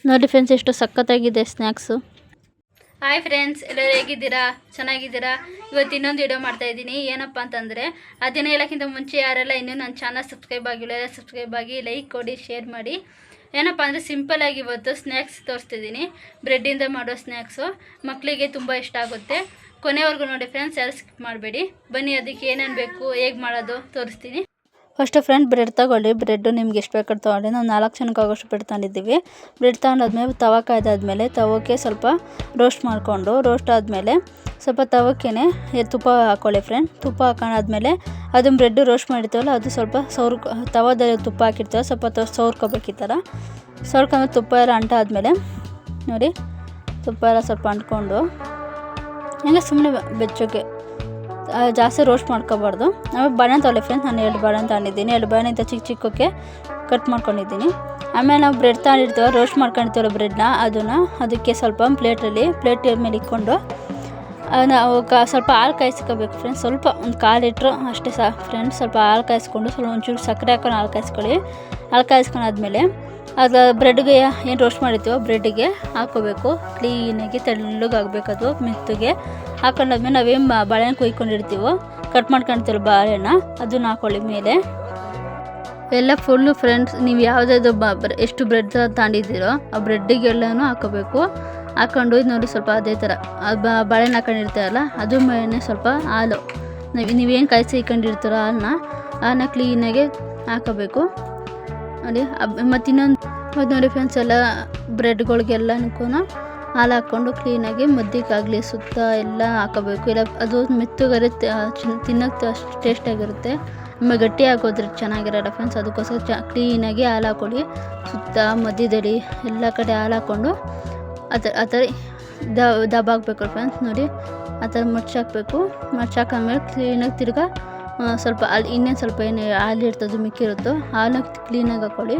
ನೋಡಿ ಫ್ರೆಂಡ್ಸ್, ಎಷ್ಟು ಸಖತ್ತಾಗಿದೆ ಸ್ನ್ಯಾಕ್ಸು. ಹಾಯ್ ಫ್ರೆಂಡ್ಸ್, ಎಲ್ಲರೂ ಹೇಗಿದ್ದೀರಾ? ಚೆನ್ನಾಗಿದ್ದೀರಾ? ಇವತ್ತು ಇನ್ನೊಂದು ವಿಡಿಯೋ ಮಾಡ್ತಾಯಿದ್ದೀನಿ. ಏನಪ್ಪ ಅಂತಂದರೆ, ಅದನ್ನು ಹೇಳೋಕ್ಕಿಂತ ಮುಂಚೆ ಯಾರೆಲ್ಲ ಇನ್ನೂ ನನ್ನ ಚಾನಲ್ ಸಬ್ಸ್ಕ್ರೈಬ್ ಆಗಿಲ್ಲ, ಸಬ್ಸ್ಕ್ರೈಬ್ ಆಗಿ, ಲೈಕ್ ಕೊಡಿ, ಶೇರ್ ಮಾಡಿ. ಏನಪ್ಪ ಅಂದರೆ ಸಿಂಪಲಾಗಿ ಇವತ್ತು ಸ್ನ್ಯಾಕ್ಸ್ ತೋರಿಸ್ತಿದ್ದೀನಿ. ಬ್ರೆಡ್ಡಿಂದ ಮಾಡೋ ಸ್ನ್ಯಾಕ್ಸು ಮಕ್ಕಳಿಗೆ ತುಂಬ ಇಷ್ಟ ಆಗುತ್ತೆ. ಕೊನೆವರೆಗೂ ನೋಡಿ ಫ್ರೆಂಡ್ಸ್, ಯಾರು ಸ್ಕಿಪ್ ಮಾಡಬೇಡಿ. ಬನ್ನಿ, ಅದಕ್ಕೆ ಏನೇನು ಬೇಕು, ಹೇಗೆ ಮಾಡೋದು ತೋರಿಸ್ತೀನಿ. ಫಸ್ಟು ಫ್ರೆಂಡ್ ಬ್ರೆಡ್ ತೊಗೊಳ್ಳಿ. ಬ್ರೆಡ್ಡು ನಿಮ್ಗೆ ಎಷ್ಟು ಬೇಕಾದ್ರೆ ತೊಗೊಳ್ಳಿ. ನಾವು 4 ಜನಕ್ಕೆ ಆಗೋಷ್ಟು ಬ್ರೆಡ್ ತೊಗೊಂಡಿದ್ದೀವಿ. ಬ್ರೆಡ್ ತೊಗೊಂಡಾದ್ಮೇಲೆ ತವ ಕಾಯ್ದಾದ್ಮೇಲೆ ತವಕ್ಕೆ ಸ್ವಲ್ಪ ರೋಸ್ಟ್ ಆದಮೇಲೆ ಸ್ವಲ್ಪ ತವಕ್ಕೇ ತುಪ್ಪ ಹಾಕ್ಕೊಳ್ಳಿ ಫ್ರೆಂಡ್. ತುಪ್ಪ ಹಾಕೊಂಡಾದ್ಮೇಲೆ ಅದನ್ನು ಬ್ರೆಡ್ಡು ರೋಸ್ಟ್ ಮಾಡಿರ್ತೀವಲ್ಲ, ಅದು ಸ್ವಲ್ಪ ತವದಲ್ಲಿ ತುಪ್ಪ ಹಾಕಿರ್ತೀವಲ್ಲ, ಸ್ವಲ್ಪ ಸೌರ್ಕೋಬೇಕು. ಈ ಥರ ಸೌರ್ಕೊಂಡ್ಮೇಲೆ ತುಪ್ಪ ಎಲ್ಲ ಅಂಟಾದ್ಮೇಲೆ ನೋಡಿ, ತುಪ್ಪ ಎಲ್ಲ ಸ್ವಲ್ಪ ಅಂಟ್ಕೊಂಡು ಹಂಗೆ ಸುಮ್ಮನೆ ಬೆಚ್ಚೋಕ್ಕೆ, ಜಾಸ್ತಿ ರೋಸ್ಟ್ ಮಾಡ್ಕೋಬಾರ್ದು. ಆಮೇಲೆ ಬಾಳೆಹಣ್ಣು ತೊಗೊಳ್ಳಿ ಫ್ರೆಂಡ್ಸ್. ನಾನು 2 ಬಾಳೆಹಣ್ಣು ತೊಗೊಂಡಿದ್ದೀನಿ. 2 ಬಾಳೆಹಣ್ಣು ಇಂಥ ಚಿಕ್ಕಕ್ಕೆ ಕಟ್ ಮಾಡ್ಕೊಂಡಿದ್ದೀನಿ. ಆಮೇಲೆ ನಾವು ಬ್ರೆಡ್ ತೊಗೊಂಡಿರ್ತೀವೋ, ರೋಸ್ಟ್ ಮಾಡ್ಕೊಂಡಿರ್ತೀವಲ್ಲ ಬ್ರೆಡ್ನ, ಅದಕ್ಕೆ ಸ್ವಲ್ಪ ಪ್ಲೇಟ್ ಮೇಲೆ ಇಟ್ಕೊಂಡು ನಾವು ಸ್ವಲ್ಪ ಹಾಲು ಕಾಯಿಸ್ಕೋಬೇಕು ಫ್ರೆಂಡ್ಸ್. ಸ್ವಲ್ಪ ಒಂದು 1/4 ಲೀಟ್ರು ಅಷ್ಟೇ ಸಾಕು ಫ್ರೆಂಡ್ಸ್. ಸ್ವಲ್ಪ ಹಾಲು ಕಾಯಿಸ್ಕೊಂಡು ಸ್ವಲ್ಪ ಒಂಚೂರು ಸಕ್ಕರೆ ಹಾಕೊಂಡು ಹಾಲು ಕಾಯಿಸ್ಕೊಳ್ಳಿ. ಹಾಲು ಕಾಯಿಸ್ಕೊಂಡಾದ್ಮೇಲೆ ಅದು ಬ್ರೆಡ್ಗೆ ಏನು ರೋಸ್ಟ್ ಮಾಡಿರ್ತೀವೋ ಬ್ರೆಡ್ಡಿಗೆ ಹಾಕ್ಕೋಬೇಕು. ಕ್ಲೀನಾಗಿ ತೆಳ್ಳಗಾಗಬೇಕು, ಅದು ಮೆತ್ತಗೆ ಹಾಕೊಂಡಾದ್ಮೇಲೆ ನಾವೇನು ಬಾಳೆಹಣ್ಣು ಕುಯ್ಕೊಂಡಿರ್ತೀವೋ, ಕಟ್ ಮಾಡ್ಕೊಳ್ತೀವಲ್ಲ ಬಾಳೆಹಣ್ಣ, ಅದನ್ನ ಹಾಕ್ಕೊಳ್ಳಿ ಮೇಲೆ ಎಲ್ಲ ಫುಲ್ಲು ಫ್ರೆಂಡ್ಸ್. ನೀವು ಯಾವುದಾದ್ರು ಎಷ್ಟು ಬ್ರೆಡ್ ತಗೊಂಡಿದ್ದೀರೋ ಆ ಬ್ರೆಡ್ಡಿಗೆಲ್ಲನೂ ಹಾಕೋಬೇಕು. ಹಾಕ್ಕೊಂಡು ಇದು ನೋಡಿ, ಸ್ವಲ್ಪ ಅದೇ ಥರ ಬಾಳೆಹಣ್ಣು ಹಾಕೊಂಡಿರ್ತೀರಲ್ಲ, ಅದ್ರ ಮೇಲೆ ಸ್ವಲ್ಪ ಹಾಲು, ನೀವೇನು ಕಾಯಿಸಿ ಇಟ್ಕೊಂಡಿರ್ತೀರೋ ಹಾಲನ್ನ ಕ್ಲೀನಾಗಿ ಹಾಕೋಬೇಕು ನೋಡಿ. ಮತ್ತು ಇನ್ನೊಂದು ನೋಡಿ ಫ್ರೆಂಡ್ಸ್, ಎಲ್ಲ ಬ್ರೆಡ್ಗಳಿಗೆಲ್ಲನಕ್ಕೂ ಹಾಲು ಹಾಕ್ಕೊಂಡು ಕ್ಲೀನಾಗಿ ಮಧ್ಯಕ್ಕಾಗಲಿ ಸುತ್ತ ಎಲ್ಲ ಹಾಕೋಬೇಕು. ಇಲ್ಲ ಅದು ಮೆತ್ತಗಿರುತ್ತೆ, ತಿನ್ನೋಕ್ಕೆ ಅಷ್ಟು ಟೇಸ್ಟಾಗಿರುತ್ತೆ. ಆಮೇಲೆ ಗಟ್ಟಿ ಹಾಕೋದ್ರೆ ಚೆನ್ನಾಗಿರಲ್ಲ ಫ್ರೆಂಡ್ಸ್. ಅದಕ್ಕೋಸ್ಕರ ಕ್ಲೀನಾಗಿ ಹಾಲು ಹಾಕ್ಕೊಳ್ಳಿ. ಸುತ್ತ ಮಧ್ಯದಲ್ಲಿ ಎಲ್ಲ ಕಡೆ ಹಾಲು ಹಾಕ್ಕೊಂಡು ಆ ಥರ ದಬ್ಬ ಹಾಕ್ಬೇಕು ಫ್ರೆಂಡ್ಸ್. ನೋಡಿ, ಆ ಥರ ಮಡ್ಚಾಕಬೇಕು. ಮಡ್ಚಾಕಾದ್ಮೇಲೆ ಕ್ಲೀನಾಗಿ ತಿರ್ಗಾ ಸ್ವಲ್ಪ ಇನ್ನೇನು ಸ್ವಲ್ಪ ಏನು ಹಾಲು ಇರ್ತದೆ ಮಿಕ್ಕಿರುತ್ತೋ ಹಾಲನ್ನ ಕ್ಲೀನಾಗಿ ಹಾಕ್ಕೊಳ್ಳಿ.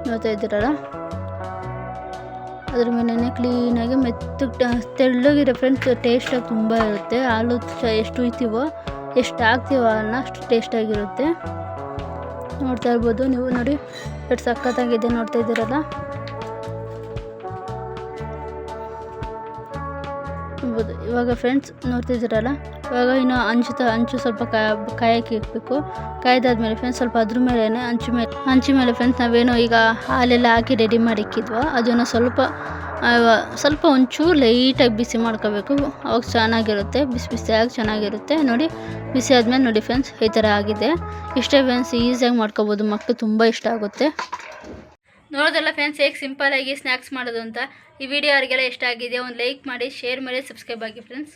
ನೋಡ್ತಾ ಇದ್ದೀರಲ್ಲ, ಅದ್ರ ಮೇಲೆ ಕ್ಲೀನಾಗಿ ತೆಳ್ಳಗಿರೋ ಫ್ರೆಂಡ್ಸ್. ಟೇಸ್ಟಾಗಿ ತುಂಬ ಇರುತ್ತೆ. ಹಾಲು ಎಷ್ಟು ಹುಯ್ತೀವೋ, ಎಷ್ಟು ಹಾಕ್ತೀವೋ ಹಾಲನ್ನ ಅಷ್ಟು ಟೇಸ್ಟಾಗಿರುತ್ತೆ. ನೋಡ್ತಾ ಇರ್ಬೋದು ನೀವು. ನೋಡಿ ಎಷ್ಟು ಸಖತ್ತಾಗಿದೆ, ನೋಡ್ತಾ ಇದ್ದೀರಲ್ಲ. ಇವಾಗ ಫ್ರೆಂಡ್ಸ್ ನೋಡ್ತಿದ್ದೀರಲ್ಲ, ಇವಾಗ ಇನ್ನು ಅಂಚು ಸ್ವಲ್ಪ ಕಾಯಕ್ಕೆ ಇಡಬೇಕು. ಕಾಯ್ದಾದ್ಮೇಲೆ ಫ್ರೆಂಡ್ಸ್ ಸ್ವಲ್ಪ ಅದ್ರ ಮೇಲೆ ಹಂಚು ಮೇಲೆ ಫ್ರೆಂಡ್ಸ್ ನಾವೇನು ಈಗ ಹಾಲೆಲ್ಲ ಹಾಕಿ ರೆಡಿ ಮಾಡಿ ಇಕ್ಕಿದ್ವೋ ಅದನ್ನು ಸ್ವಲ್ಪ ಒಂಚೂರು ಲೈಟಾಗಿ ಬಿಸಿ ಮಾಡ್ಕೋಬೇಕು. ಅವಾಗ ಚೆನ್ನಾಗಿರುತ್ತೆ, ಬಿಸಿಯಾಗಿ ಚೆನ್ನಾಗಿರುತ್ತೆ. ನೋಡಿ, ಬಿಸಿ ಆದಮೇಲೆ ನೋಡಿ ಫ್ರೆಂಡ್ಸ್, ಈ ಥರ ಆಗಿದೆ. ಇಷ್ಟೇ ಫ್ರೆಂಡ್ಸ್, ಈಸಿಯಾಗಿ ಮಾಡ್ಕೋಬೋದು. ಮಕ್ಕಳು ತುಂಬ ಇಷ್ಟ ಆಗುತ್ತೆ. ನೋಡೋದಲ್ಲ ಫ್ರೆಂಡ್ಸ್, ಹೇಗೆ ಸಿಂಪಲಾಗಿ ಸ್ನ್ಯಾಕ್ಸ್ ಮಾಡೋದು ಅಂತ. ಈ ವಿಡಿಯೋ ಯಾರಿಗೆಲ್ಲ ಇಷ್ಟ ಆಗಿದೆ ಒಂದು ಲೈಕ್ ಮಾಡಿ, ಶೇರ್ ಮಾಡಿ, ಸಬ್ಸ್ಕ್ರೈಬ್ ಆಗಿ ಫ್ರೆಂಡ್ಸ್.